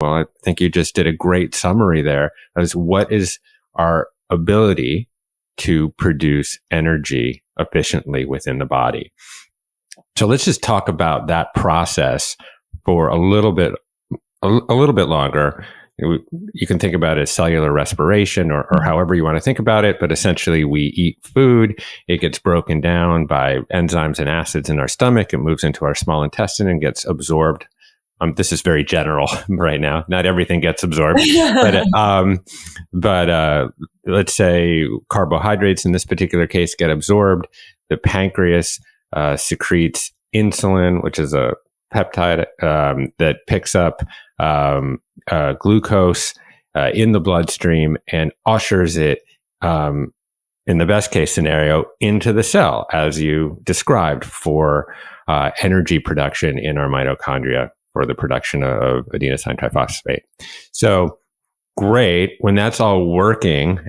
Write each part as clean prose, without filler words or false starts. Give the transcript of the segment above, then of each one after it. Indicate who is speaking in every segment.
Speaker 1: Well, I think you just did a great summary there as what is our ability to produce energy efficiently within the body. So let's just talk about that process for a little bit longer. You can think about it as cellular respiration or however you want to think about it. But essentially, we eat food. It gets broken down by enzymes and acids in our stomach. It moves into our small intestine and gets absorbed. This is very general right now. Not everything gets absorbed. but let's say carbohydrates in this particular case get absorbed. The pancreas secretes insulin, which is a peptide that picks up glucose in the bloodstream and ushers it, in the best case scenario, into the cell, as you described, for energy production in our mitochondria for the production of adenosine triphosphate. So great. When that's all working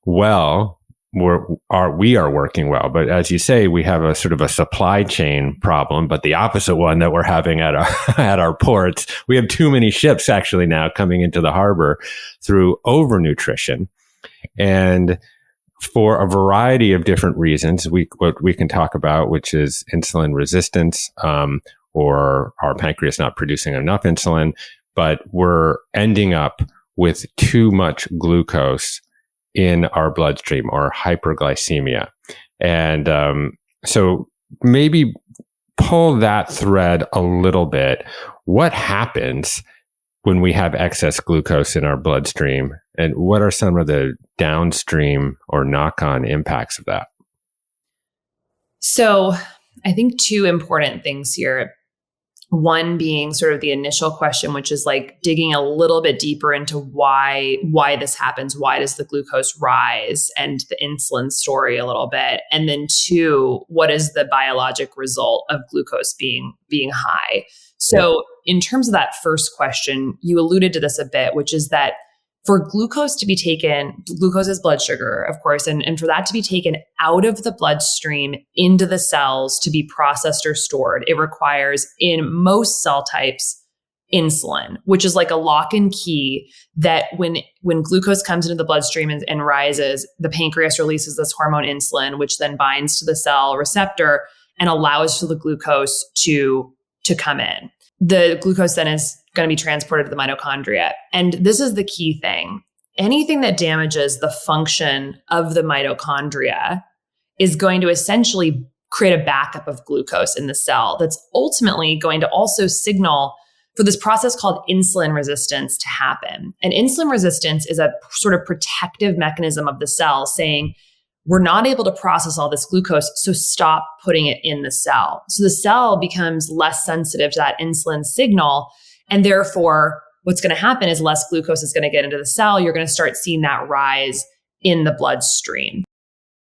Speaker 1: well, we are working well. But as you say, we have a sort of a supply chain problem, but the opposite one that we're having at our ports. We have too many ships actually now coming into the harbor through overnutrition. And for a variety of different reasons, what we can talk about, which is insulin resistance, or our pancreas not producing enough insulin, but we're ending up with too much glucose in our bloodstream, or hyperglycemia. And so maybe pull that thread a little bit. What happens when we have excess glucose in our bloodstream, and what are some of the downstream or knock-on impacts of that?
Speaker 2: So I think two important things here. One being sort of the initial question, which is like digging a little bit deeper into why this happens. Why does the glucose rise, and the insulin story a little bit. And then two, what is the biologic result of glucose being high? So in terms of that first question, you alluded to this a bit, which is that for glucose to be taken, glucose is blood sugar, of course, and for that to be taken out of the bloodstream into the cells to be processed or stored, it requires, in most cell types, insulin, which is like a lock and key that when glucose comes into the bloodstream and rises, the pancreas releases this hormone insulin, which then binds to the cell receptor and allows for the glucose to come in. The glucose then is going to be transported to the mitochondria. And this is the key thing. Anything that damages the function of the mitochondria is going to essentially create a backup of glucose in the cell that's ultimately going to also signal for this process called insulin resistance to happen. And insulin resistance is a sort of protective mechanism of the cell saying, we're not able to process all this glucose, so stop putting it in the cell. So the cell becomes less sensitive to that insulin signal. And therefore, what's going to happen is less glucose is going to get into the cell. You're going to start seeing that rise in the bloodstream.